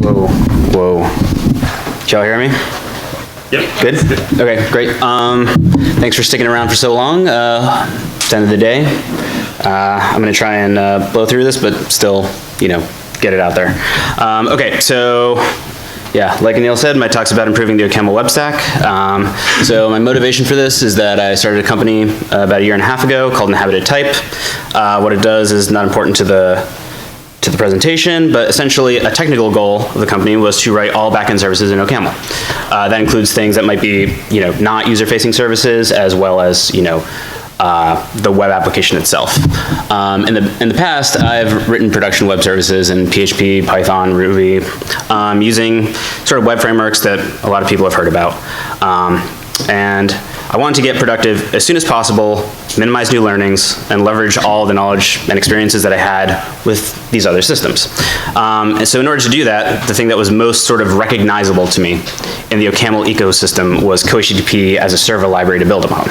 Whoa, whoa. Can y'all hear me? Yep. Good? Okay, great. Thanks for sticking around for so long. It's the end of the day. I'm going to try and blow through this, but still, get it out there. Okay, so yeah, like Anil said, my talk's about improving the oCaml web stack. So my motivation for this is that I started a company about a year and a half ago called Inhabited Type. What it does is not important to the presentation, but essentially a technical goal of the company was to write all backend services in oCaml. That includes things that might be, not user-facing services, as well as, the web application itself. In the past, I've written production web services in PHP, Python, Ruby, using sort of web frameworks that a lot of people have heard about. And I wanted to get productive as soon as possible, minimize new learnings, and leverage all the knowledge and experiences that I had with these other systems. And so in order to do that, the thing that was most sort of recognizable to me in the oCaml ecosystem was Cohttp as a server library to build upon.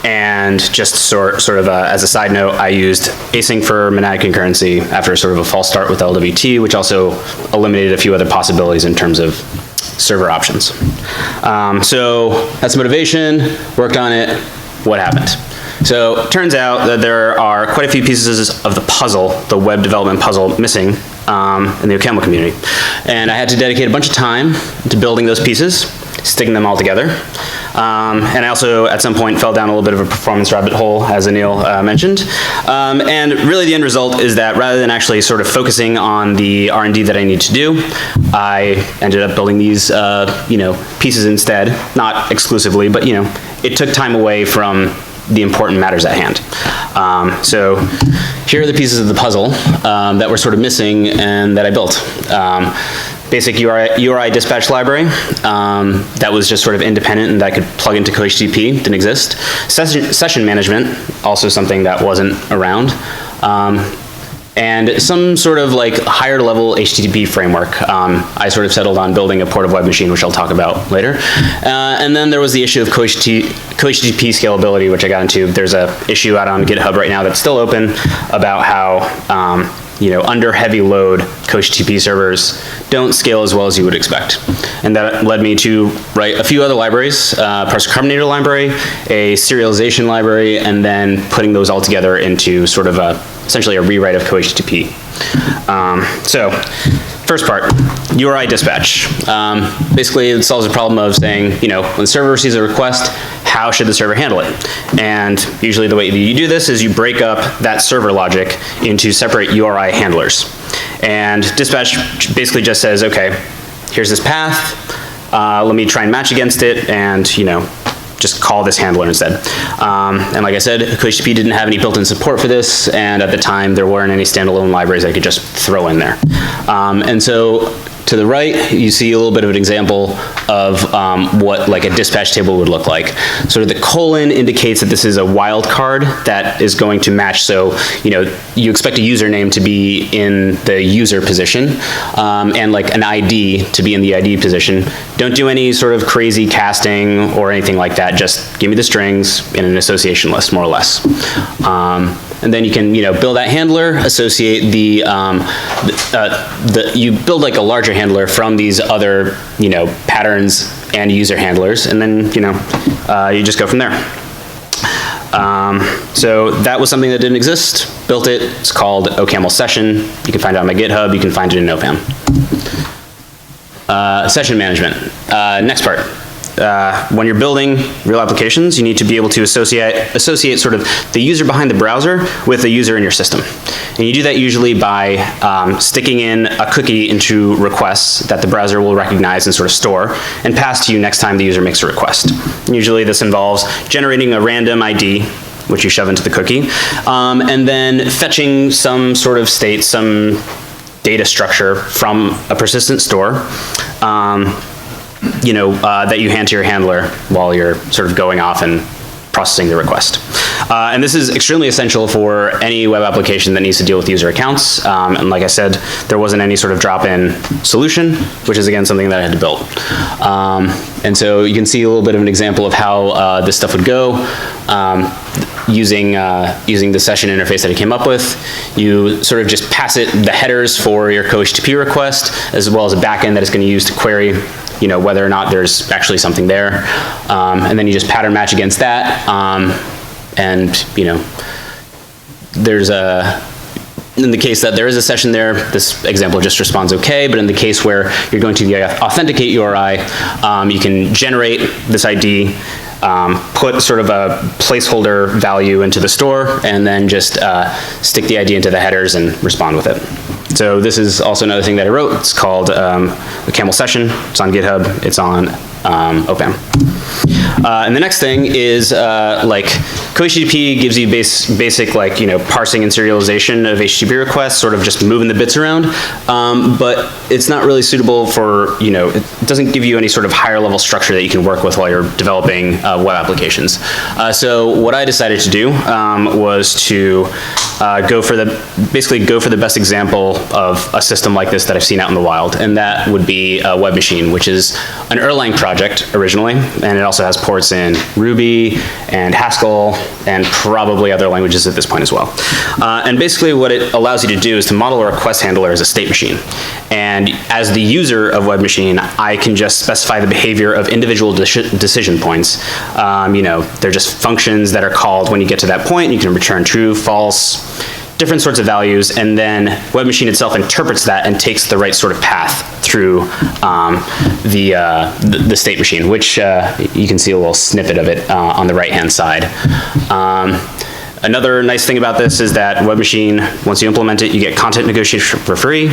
And just sort of as a side note, I used async for monadic concurrency after sort of a false start with LWT, which also eliminated a few other possibilities in terms of server options. So that's motivation, worked on it, what happened? So it turns out that there are quite a few pieces of the puzzle, the web development puzzle, missing in the oCaml community. And I had to dedicate a bunch of time to building those pieces, sticking them all together. And I also, at some point, fell down a little bit of a performance rabbit hole, as Anil mentioned. And really the end result is that rather than actually sort of focusing on the R&D that I need to do, I ended up building these, pieces instead, not exclusively, but, it took time away from the important matters at hand. So here are the pieces of the puzzle that were sort of missing and that I built. Basic URI Dispatch library that was just sort of independent and that could plug into Cohttp, didn't exist. Session management, also something that wasn't around. And some sort of like higher level HTTP framework. I sort of settled on building a portable web machine, which I'll talk about later. And then there was the issue of Cohttp scalability, which I got into. There's an issue out on GitHub right now that's still open about how under heavy load, Cohttp servers don't scale as well as you would expect. And that led me to write a few other libraries, parser carbonator library, a serialization library, and then putting those all together into sort of essentially a rewrite of Cohttp. So, first part, URI Dispatch. Basically, it solves the problem of saying, when the server receives a request, how should the server handle it? And usually the way that you do this is you break up that server logic into separate URI handlers. And dispatch basically just says, okay, here's this path, let me try and match against it, and just call this handler instead. And like I said, Cohttp didn't have any built-in support for this, and at the time there weren't any standalone libraries I could just throw in there. And so to the right, you see a little bit of an example of what like a dispatch table would look like. Sort of the colon indicates that this is a wildcard that is going to match. So, you expect a username to be in the user position and like an ID to be in the ID position. Don't do any sort of crazy casting or anything like that. Just give me the strings in an association list, more or less. And then you can, build that handler, associate you build like a larger handler from these other, patterns and user handlers, and then, you just go from there. So that was something that didn't exist, built it, it's called oCaml Session. You can find it on my GitHub, you can find it in OPAM. Session management, next part. When you're building real applications, you need to be able to associate sort of the user behind the browser with the user in your system. And you do that usually by sticking in a cookie into requests that the browser will recognize and sort of store and pass to you next time the user makes a request. And usually this involves generating a random ID, which you shove into the cookie, and then fetching some sort of state, some data structure from a persistent store, that you hand to your handler while you're sort of going off and processing the request. And this is extremely essential for any web application that needs to deal with user accounts. And like I said, there wasn't any sort of drop-in solution, which is again something that I had to build. And so you can see a little bit of an example of how this stuff would go. using the session interface that I came up with. You sort of just pass it the headers for your Cohttp request, as well as a backend that it's going to use to query, whether or not there's actually something there, and then you just pattern match against that, and there's in the case that there is a session there, this example just responds okay, but in the case where you're going to the authenticate URI, you can generate this ID, put sort of a placeholder value into the store, and then just stick the ID into the headers and respond with it. So this is also another thing that I wrote. It's called the camel session. It's on GitHub. It's on oPam. And the next thing is Cohttp gives you basic parsing and serialization of HTTP requests, sort of just moving the bits around, but it's not really suitable for, it doesn't give you any sort of higher level structure that you can work with while you're developing web applications. So what I decided to do was to go for the best example of a system like this that I've seen out in the wild, and that would be Webmachine, which is an Erlang project originally, and it also has ports in Ruby and Haskell and probably other languages at this point as well. And basically what it allows you to do is to model a request handler as a state machine. And as the user of Webmachine, I can just specify the behavior of individual decision points. They're just functions that are called when you get to that point. You can return true, false, different sorts of values, and then Webmachine itself interprets that and takes the right sort of path through the state machine, which you can see a little snippet of it on the right-hand side. Another nice thing about this is that Webmachine, once you implement it, you get content negotiation for free,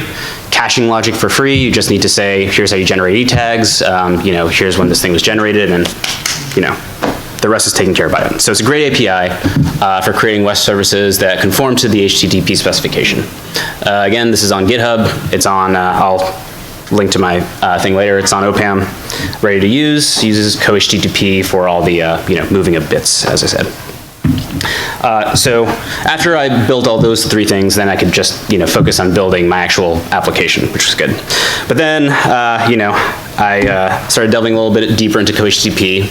caching logic for free. You just need to say, here's how you generate e-tags, here's when this thing was generated, and the rest is taken care of by it. So it's a great API for creating web services that conform to the HTTP specification. Again, this is on GitHub. It's on, I'll link to my thing later. It's on oPam, ready to use. Uses Cohttp for all the moving of bits, as I said. So after I built all those three things, then I could just focus on building my actual application, which was good. But then I started delving a little bit deeper into Cohttp,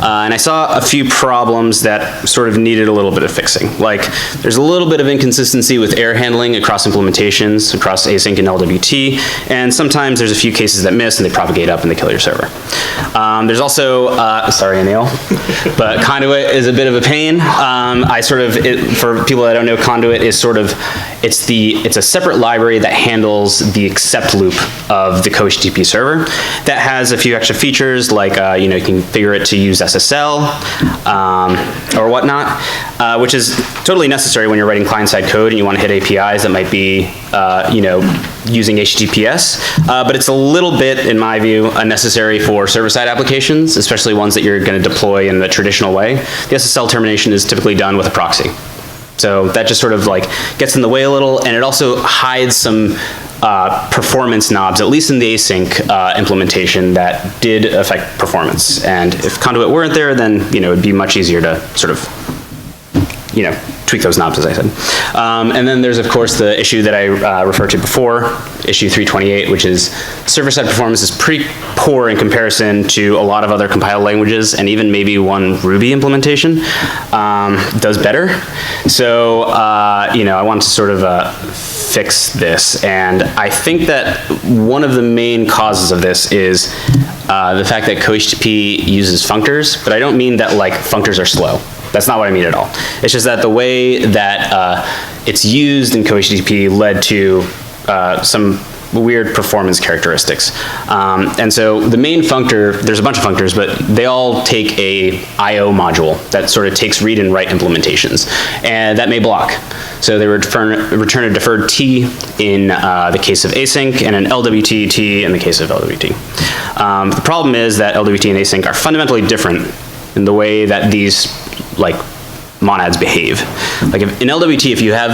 and I saw a few problems that sort of needed a little bit of fixing. Like, there's a little bit of inconsistency with error handling across implementations, across async and LWT, and sometimes there's a few cases that miss and they propagate up and they kill your server. There's also, sorry Anil, but Conduit is a bit of a pain. For people that don't know, Conduit is it's a separate library that handles the accept loop of the Cohttp server. That has a few extra features, like you can configure it to use SSL or whatnot, which is totally necessary when you're writing client-side code and you want to hit APIs that might be using HTTPS, but it's a little bit, in my view, unnecessary for server-side applications, especially ones that you're going to deploy in the traditional way. The SSL termination is typically done with a proxy. So that just sort of gets in the way a little, and it also hides some performance knobs, at least in the async implementation, that did affect performance. And if Conduit weren't there, then it'd be much easier to sort of tweak those knobs, as I said. And then there's, of course, the issue that I referred to before, issue 328, which is server-side performance is pretty poor in comparison to a lot of other compiled languages, and even maybe one Ruby implementation does better. So, I want to sort of fix this, and I think that one of the main causes of this is the fact that Cohttp uses functors, but I don't mean that functors are slow. That's not what I mean at all. It's just that the way that it's used in Cohttp led to some weird performance characteristics. And so the main functor, there's a bunch of functors, but they all take a I/O module that sort of takes read and write implementations, and that may block. So they return a deferred T in the case of async, and an LWT T in the case of LWT. The problem is that LWT and async are fundamentally different in the way that these monads behave. In LWT, if you have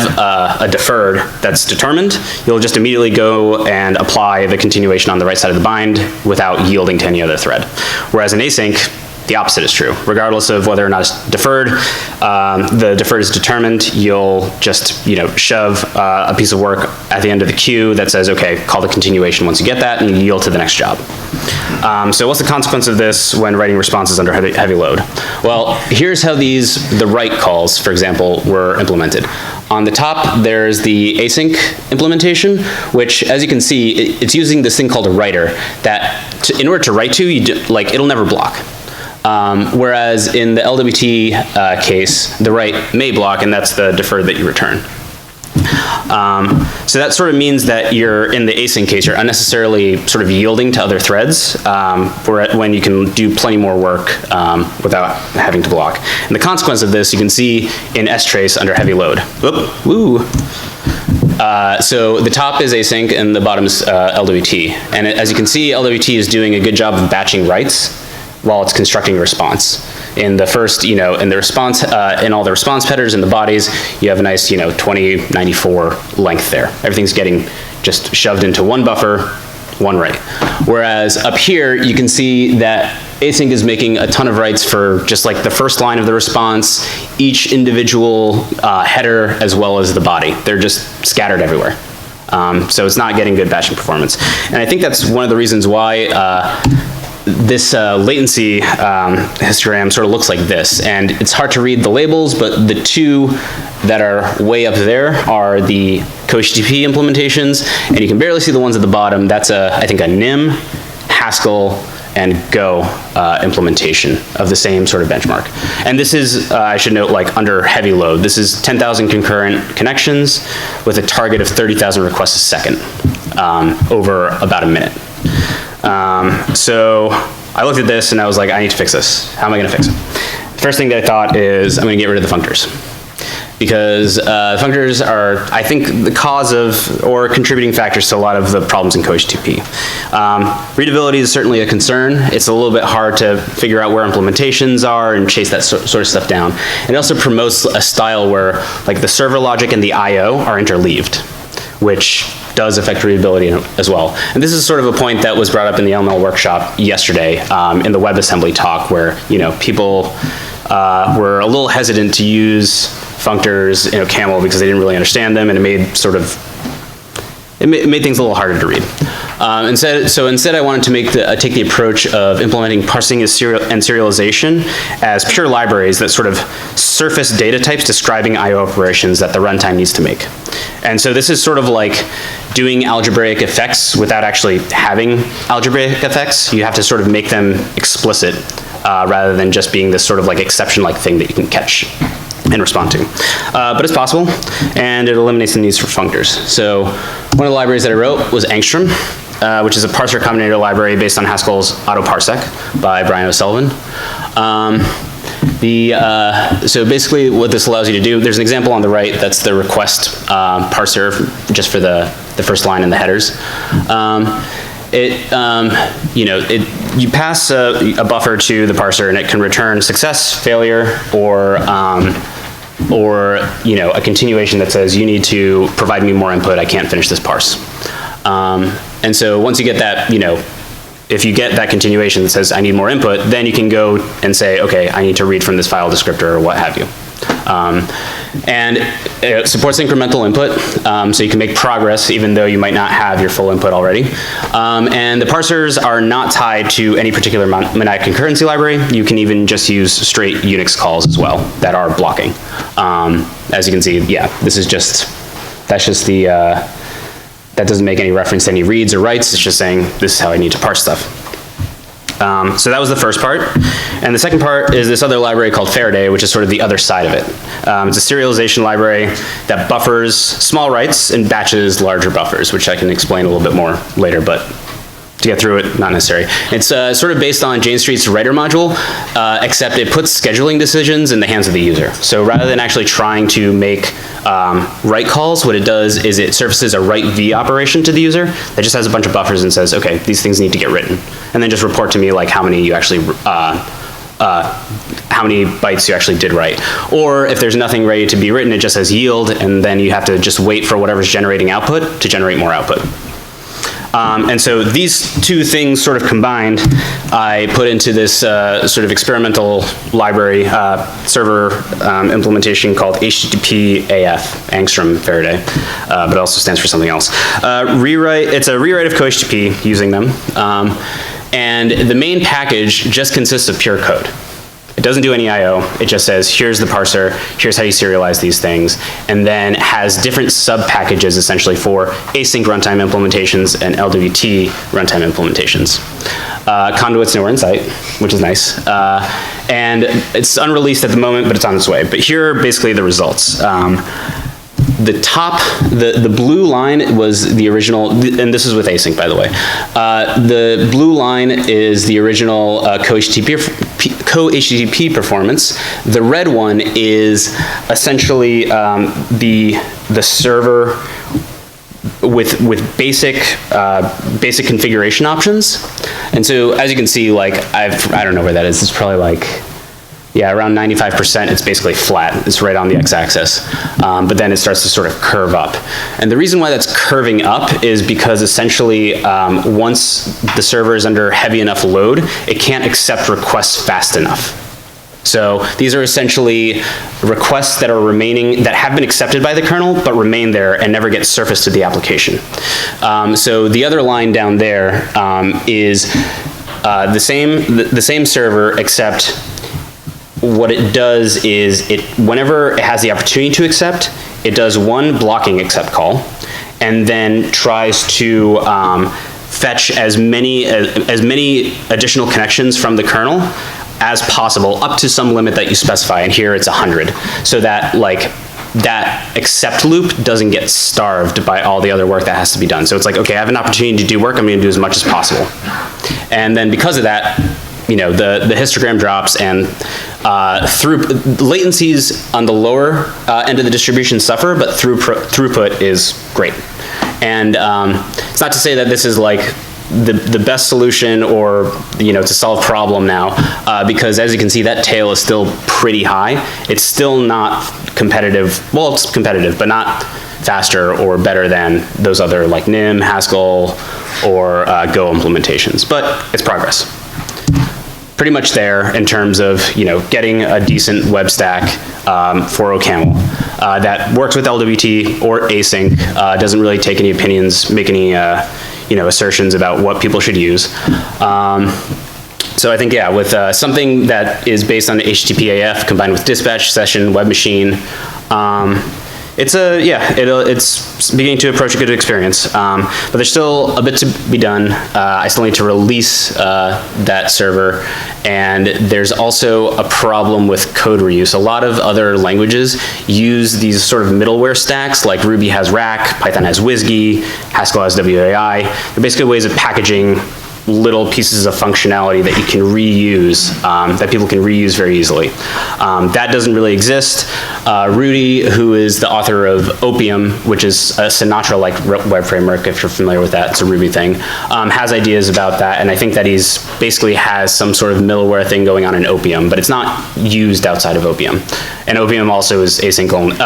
a deferred that's determined, you'll just immediately go and apply the continuation on the right side of the bind without yielding to any other thread. Whereas in async, the opposite is true. Regardless of whether or not it's deferred, the deferred is determined, you'll just, shove a piece of work at the end of the queue that says, okay, call the continuation once you get that, and you yield to the next job. So what's the consequence of this when writing responses under heavy load? Well, here's how the write calls, for example, were implemented. On the top, there's the async implementation, which, as you can see, it's using this thing called a writer that, in order to write to, it'll never block. Whereas in the LWT case, the write may block, and that's the deferred that you return. So that sort of means that you're, in the async case, you're unnecessarily sort of yielding to other threads, when you can do plenty more work without having to block. And the consequence of this, you can see in strace under heavy load. Whoop, woo. So the top is async and the bottom is LWT. And as you can see, LWT is doing a good job of batching writes while it's constructing a response. In the first, in the response, in all the response headers and the bodies, you have a nice, 2094 length there. Everything's getting just shoved into one buffer, one write. Whereas up here, you can see that async is making a ton of writes for just like the first line of the response, each individual header, as well as the body. They're just scattered everywhere. So it's not getting good batching performance. And I think that's one of the reasons why this latency histogram sort of looks like this, and it's hard to read the labels, but the two that are way up there are the Cohttp implementations, and you can barely see the ones at the bottom. That's I think a NIM, Haskell, and Go implementation of the same sort of benchmark. And this is, I should note, like under heavy load. This is 10,000 concurrent connections with a target of 30,000 requests a second over about a minute. So I looked at this and I was like, I need to fix this. How am I going to fix it? First thing that I thought is I'm going to get rid of the functors. Because functors are, I think, the cause of, or contributing factors to a lot of the problems in Cohttp. Readability is certainly a concern. It's a little bit hard to figure out where implementations are and chase that sort of stuff down. It also promotes a style where, like, the server logic and the I/O are interleaved, which does affect readability as well. And this is sort of a point that was brought up in the LML workshop yesterday in the WebAssembly talk, where people were a little hesitant to use functors in oCaml because they didn't really understand them, and it made things a little harder to read. So instead I wanted to take the approach of implementing parsing and serialization as pure libraries that sort of surface data types describing I/O operations that the runtime needs to make. And so this is sort of like doing algebraic effects without actually having algebraic effects. You have to sort of make them explicit rather than just being this sort of like exception-like thing that you can catch and respond to. But it's possible, and it eliminates the needs for functors. So one of the libraries that I wrote was Angstrom, which is a parser combinator library based on Haskell's autoparsec by Brian O'Sullivan. So basically what this allows you to do, there's an example on the right, that's the request parser just for the first line in the headers. You pass a buffer to the parser and it can return success, failure, or a continuation that says you need to provide me more input, I can't finish this parse. And so once you get that, if you get that continuation that says I need more input, then you can go and say, okay, I need to read from this file descriptor or what have you. And it supports incremental input, so you can make progress even though you might not have your full input already. And the parsers are not tied to any particular monadic concurrency library. You can even just use straight Unix calls as well that are blocking. As you can see, yeah, that doesn't make any reference to any reads or writes. It's just saying this is how I need to parse stuff. So that was the first part. And the second part is this other library called Faraday, which is sort of the other side of it. It's a serialization library that buffers small writes and batches larger buffers, which I can explain a little bit more later, but to get through it, not necessary. It's sort of based on Jane Street's writer module, except it puts scheduling decisions in the hands of the user. So rather than actually trying to make write calls, what it does is it surfaces a write v operation to the user that just has a bunch of buffers and says, okay, these things need to get written. And then just report to me like how many you actually, how many bytes you actually did write. Or if there's nothing ready to be written, it just says yield, and then you have to just wait for whatever's generating output to generate more output. And so these two things sort of combined, I put into this sort of experimental library server implementation called HTTP AF, Angstrom Faraday, but it also stands for something else. It's a rewrite of Cohttp using them. And the main package just consists of pure code. It doesn't do any I/O. It just says, here's the parser, here's how you serialize these things, and then has different sub-packages essentially for async runtime implementations and LWT runtime implementations. Conduit's nowhere in sight, which is nice. And it's unreleased at the moment, but it's on its way. But here are basically the results. The top, the blue line was the original, and this is with async, by the way. The blue line is the original co-HTTP performance. The red one is essentially the server with basic configuration options. And so, as you can see, like I don't know where that is. It's probably like, yeah, around 95%, it's basically flat. It's right on the x-axis. But then it starts to sort of curve up. And the reason why that's curving up is because essentially once the server is under heavy enough load, it can't accept requests fast enough. So these are essentially requests that are remaining, that have been accepted by the kernel, but remain there and never get surfaced to the application. So the other line down there is the same server, except what it does is whenever it has the opportunity to accept, it does one blocking accept call, and then tries to fetch as many additional connections from the kernel as possible, up to some limit that you specify, and here it's 100, so that that accept loop doesn't get starved by all the other work that has to be done. So it's like, okay, I have an opportunity to do work, I'm going to do as much as possible. And then because of that, you know, the histogram drops, and latencies on the lower end of the distribution suffer, but throughput is great. And it's not to say that this is like the best solution, or to solve problem now, because as you can see, that tail is still pretty high. It's still not competitive. Well, it's competitive, but not faster or better than those other like NIM, Haskell, or Go implementations. But it's progress. Pretty much there in terms of getting a decent web stack for oCaml that works with LWT or async, doesn't really take any opinions, make any assertions about what people should use. So I think, yeah, with something that is based on the HTTP AF combined with dispatch, session, Webmachine, it's beginning to approach a good experience, but there's still a bit to be done. I still need to release that server, and there's also a problem with code reuse. A lot of other languages use these sort of middleware stacks, like Ruby has Rack, Python has WSGI, Haskell has WAI. They're basically ways of packaging little pieces of functionality that you can reuse, that people can reuse very easily. That doesn't really exist. Rudy, who is the author of Opium, which is a Sinatra-like web framework, if you're familiar with that, it's a Ruby thing, has ideas about that, and I think that he's basically has some sort of middleware thing going on in Opium, but it's not used outside of Opium. And Opium also is async only.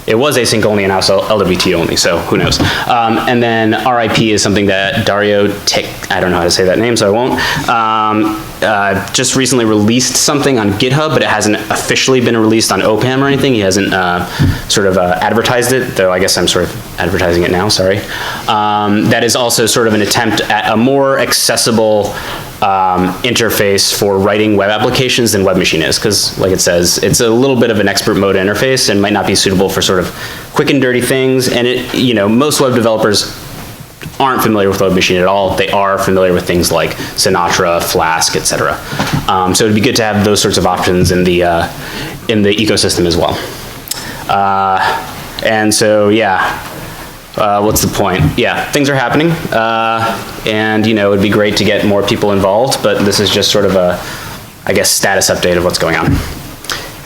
It was async only and now it's LWT only, so who knows. And then RIP is something that Dario I don't know how to say that name, so I won't, just recently released something on GitHub, but it hasn't officially been released on OPAM or anything. He hasn't advertised it, though I guess I'm sort of advertising it now, sorry. That is also sort of an attempt at a more accessible interface for writing web applications than Webmachine is, because like it says, it's a little bit of an expert mode interface and might not be suitable for sort of quick and dirty things. And most web developers aren't familiar with Webmachine at all. They are familiar with things like Sinatra, Flask, etc. So it'd be good to have those sorts of options in the ecosystem as well. And so yeah. What's the point? Yeah, things are happening, and it'd be great to get more people involved, but this is just sort of a, I guess, status update of what's going on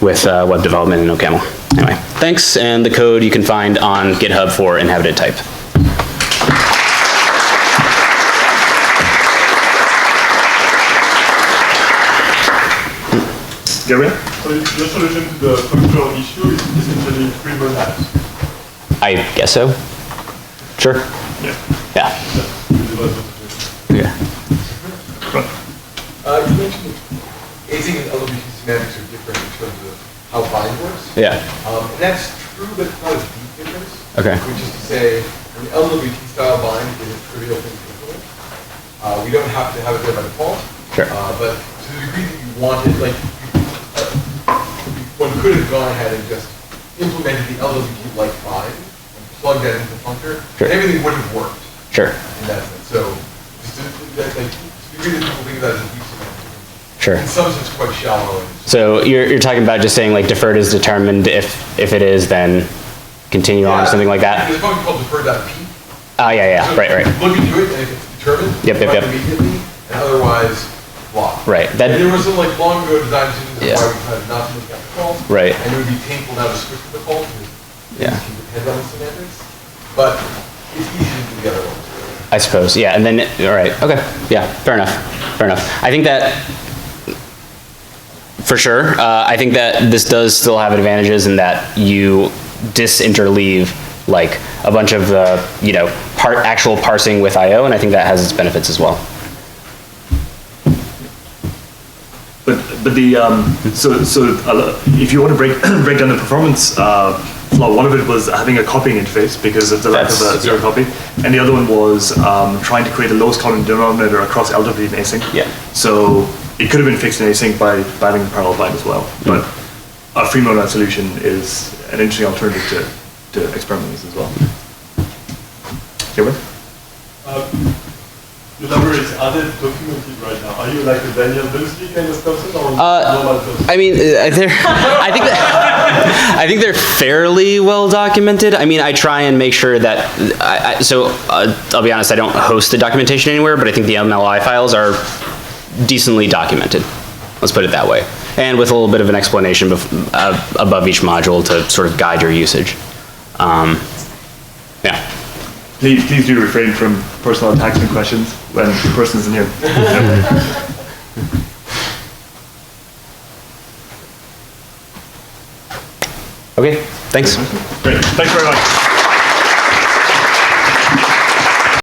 with web development in oCaml. Anyway, thanks, and the code you can find on GitHub for inhabited type. Gary? So your solution to the Functor issue is essentially 3 monads. I guess so. Sure. Yeah. Yeah. Yeah. And that's true, but it's not a deep difference. Okay. Which is to say, an LWT style bind is a trivial thing to implement. We don't have to have it there by default. Sure. But to the degree that you want it, like, one could have gone ahead and just implemented the LWT-like bind and plugged that into the functor, sure. and everything would have worked. Sure. In that sense. So, just to the degree that people think of that as a deep semantic, Sure. in some sense quite shallow. So you're talking about just saying like deferred is determined. If it is, then continue on or something like that. There's a function called deferred.p. Oh yeah, So right. Look into it, and if it's determined, Yep. immediately, and otherwise, block. Right. And there was some like long ago design decisions Yeah. why we decided not to look at the default. Right. And it would be painful now to switch to default because Yeah. it can depend on the semantics. But it's easy to do the other ones. I suppose. Yeah. And then all right. Okay. Yeah. Fair enough. I think that for sure. I think that this does still have advantages in that you disinterleave like a bunch of the actual parsing with I/O, and I think that has its benefits as well. But the if you want to break down the performance flaw, one of it was having a copying interface because of the lack of a zero copy, and the other one was trying to create the lowest common denominator across LWT and async. Yeah. So it could have been fixed in async by banning the parallel bind as well. But a free monad solution is an interesting alternative to experiment with as well. Cameron? Your library is documented right now. Are you like a Daniel Dunsley kind of person or normal person? I mean, I think they're fairly well documented. I mean, I try and make sure that, I'll be honest, I don't host the documentation anywhere, but I think the MLI files are decently documented. Let's put it that way. And with a little bit of an explanation above each module to sort of guide your usage. Yeah. Please do refrain from personal attacks and questions when the person is in here. Okay, thanks. Great, thanks very much.